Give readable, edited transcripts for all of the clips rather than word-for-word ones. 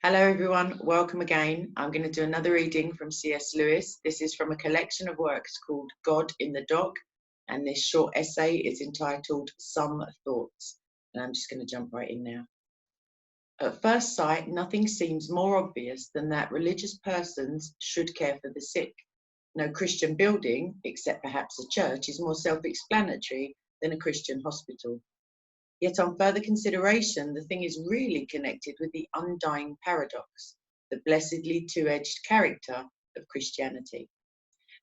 Hello everyone, welcome again. I'm going to do another reading from C.S. Lewis. This is from a collection of works called God in the Dog, and this short essay is entitled Some Thoughts. And I'm just going to jump right in now. At first sight, nothing seems more obvious than that religious persons should care for the sick. No Christian building, except perhaps a church, is more self-explanatory than a Christian hospital. Yet on further consideration, the thing is really connected with the undying paradox, the blessedly two-edged character of Christianity.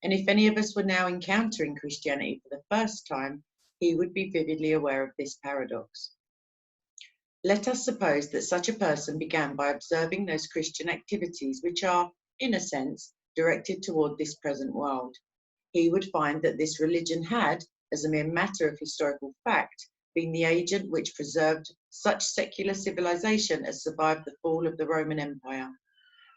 And if any of us were now encountering Christianity for the first time, he would be vividly aware of this paradox. Let us suppose that such a person began by observing those Christian activities which are, in a sense, directed toward this present world. He would find that this religion had, as a mere matter of historical fact, been the agent which preserved such secular civilization as survived the fall of the Roman Empire.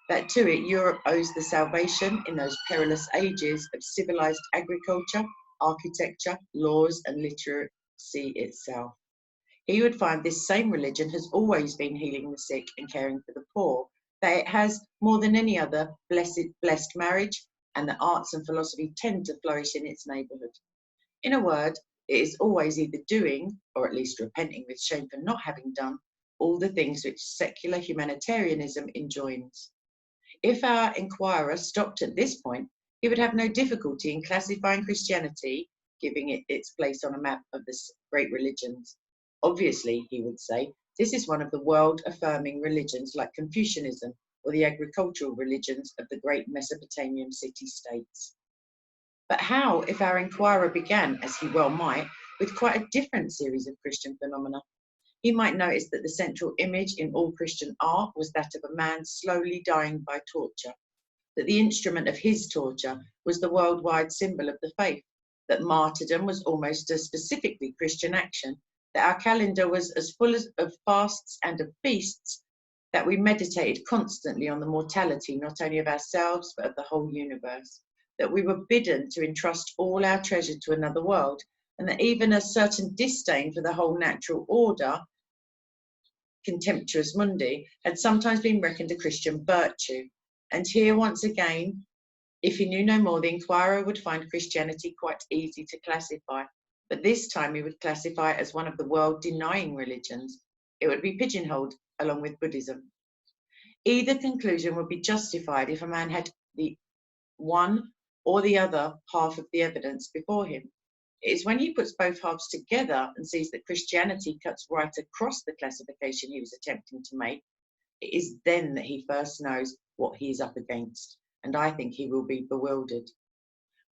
That to it Europe owes the salvation in those perilous ages of civilized agriculture, architecture, laws, and literacy itself. He would find this same religion has always been healing the sick and caring for the poor, that it has, more than any other, blessed marriage, and that arts and philosophy tend to flourish in its neighbourhood. In a word, it is always either doing, or at least repenting with shame for not having done, all the things which secular humanitarianism enjoins. If our inquirer stopped at this point, he would have no difficulty in classifying Christianity, giving it its place on a map of the great religions. Obviously, he would say, this is one of the world-affirming religions like Confucianism or the agricultural religions of the great Mesopotamian city-states. But how if our inquirer began, as he well might, with quite a different series of Christian phenomena? He might notice that the central image in all Christian art was that of a man slowly dying by torture, that the instrument of his torture was the worldwide symbol of the faith, that martyrdom was almost a specifically Christian action, that our calendar was as full of fasts and of feasts, that we meditated constantly on the mortality not only of ourselves but of the whole universe, that we were bidden to entrust all our treasure to another world, and that even a certain disdain for the whole natural order, contemptuous mundi, had sometimes been reckoned a Christian virtue. And here once again, if he knew no more, the inquirer would find Christianity quite easy to classify. But this time he would classify it as one of the world-denying religions. It would be pigeonholed along with Buddhism. Either conclusion would be justified if a man had the one or the other half of the evidence before him. It is when he puts both halves together and sees that Christianity cuts right across the classification he was attempting to make, it is then that he first knows what he is up against, and I think he will be bewildered.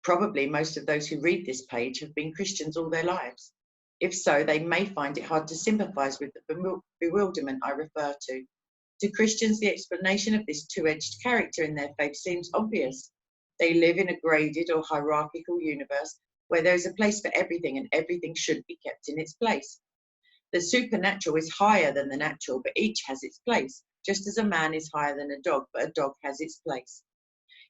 Probably most of those who read this page have been Christians all their lives. If so, they may find it hard to sympathise with the bewilderment I refer to. To Christians, the explanation of this two-edged character in their faith seems obvious. They live in a graded or hierarchical universe where there is a place for everything and everything should be kept in its place. The supernatural is higher than the natural, but each has its place, just as a man is higher than a dog, but a dog has its place.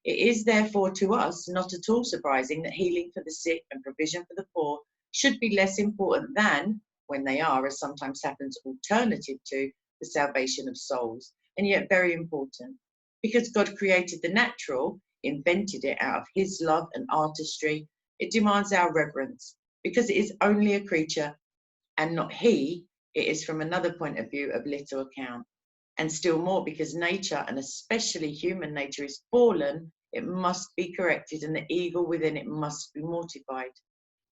It is therefore to us not at all surprising that healing for the sick and provision for the poor should be less important than, when they are, as sometimes happens, alternative to the salvation of souls, and yet very important. Because God created the natural, invented it out of his love and artistry, it demands our reverence. Because it is only a creature and not he, it is from another point of view of little account. And still more because nature, and especially human nature, is fallen, it must be corrected and the evil within it must be mortified.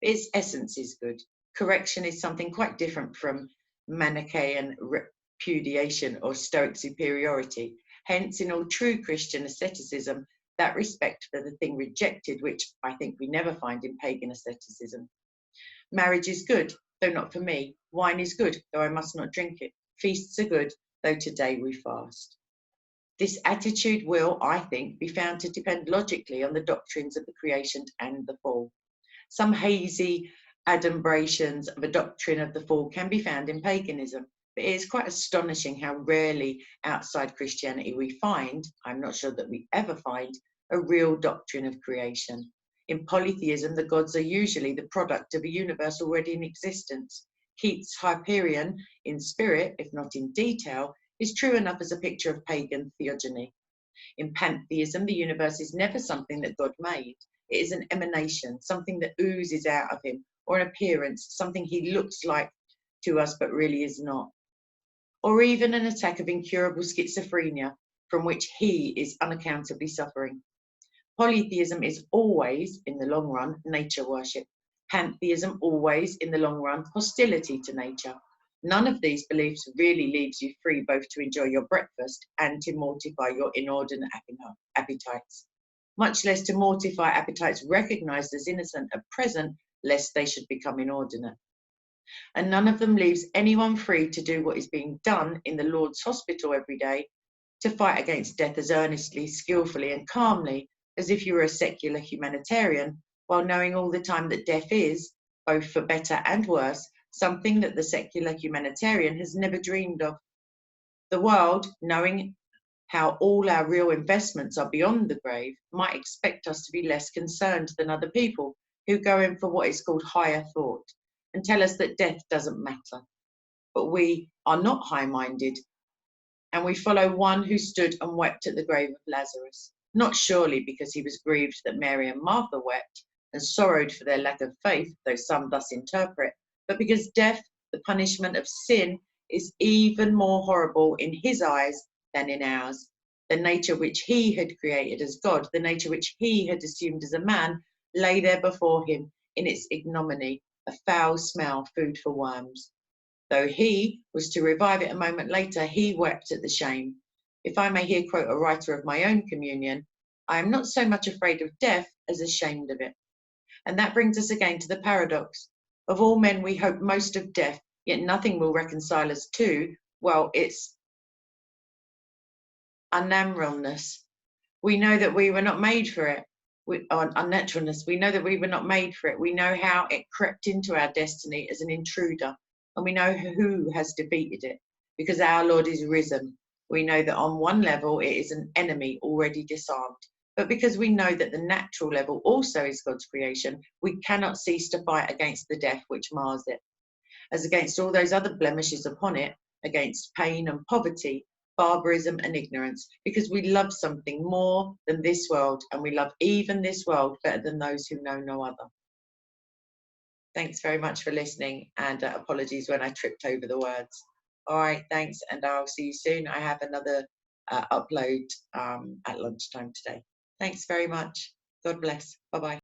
Its essence is good. Correction is something quite different from Manichaean repudiation or Stoic superiority. Hence, in all true Christian asceticism, that respect for the thing rejected, which I think we never find in pagan asceticism. Marriage is good, though not for me. Wine is good, though I must not drink it. Feasts are good, though today we fast. This attitude will, I think, be found to depend logically on the doctrines of the creation and the fall. Some hazy adumbrations of a doctrine of the fall can be found in paganism, but it is quite astonishing how rarely outside Christianity we find, I'm not sure that we ever find, a real doctrine of creation. In polytheism, the gods are usually the product of a universe already in existence. Keats' Hyperion, in spirit, if not in detail, is true enough as a picture of pagan theogony. In pantheism, the universe is never something that God made. It is an emanation, something that oozes out of him, or an appearance, something he looks like to us but really is not. Or even an attack of incurable schizophrenia from which he is unaccountably suffering. Polytheism is always, in the long run, nature worship. Pantheism always, in the long run, hostility to nature. None of these beliefs really leaves you free both to enjoy your breakfast and to mortify your inordinate appetites. Much less to mortify appetites recognized as innocent at present, lest they should become inordinate. And none of them leaves anyone free to do what is being done in the Lord's hospital every day, to fight against death as earnestly, skillfully, and calmly as if you were a secular humanitarian, while knowing all the time that death is, both for better and worse, something that the secular humanitarian has never dreamed of. The world, knowing how all our real investments are beyond the grave, might expect us to be less concerned than other people who go in for what is called higher thought and tell us that death doesn't matter. But we are not high-minded, and we follow one who stood and wept at the grave of Lazarus, not surely because he was grieved that Mary and Martha wept and sorrowed for their lack of faith, though some thus interpret, but because death, the punishment of sin, is even more horrible in his eyes than in ours. The nature which he had created as God, the nature which he had assumed as a man, lay there before him in its ignominy, a foul smell, food for worms. Though he was to revive it a moment later, he wept at the shame. If I may here quote a writer of my own communion, I am not so much afraid of death as ashamed of it. And that brings us again to the paradox. Of all men, we hope most of death, yet nothing will reconcile us to, well, its unnaturalness. We know that we were not made for it. Unnaturalness. We know that we were not made for it. We know how it crept into our destiny as an intruder, and we know who has defeated it, because our Lord is risen. We know that on one level it is an enemy already disarmed, but because we know that the natural level also is God's creation, we cannot cease to fight against the death which mars it, as against all those other blemishes upon it, against pain and poverty, barbarism and ignorance, because we love something more than this world, and we love even this world better than those who know no other. Thanks very much for listening, and apologies when I tripped over the words. All right, thanks, and I'll see you soon. I have another upload at lunchtime today. Thanks very much. God bless. Bye-bye.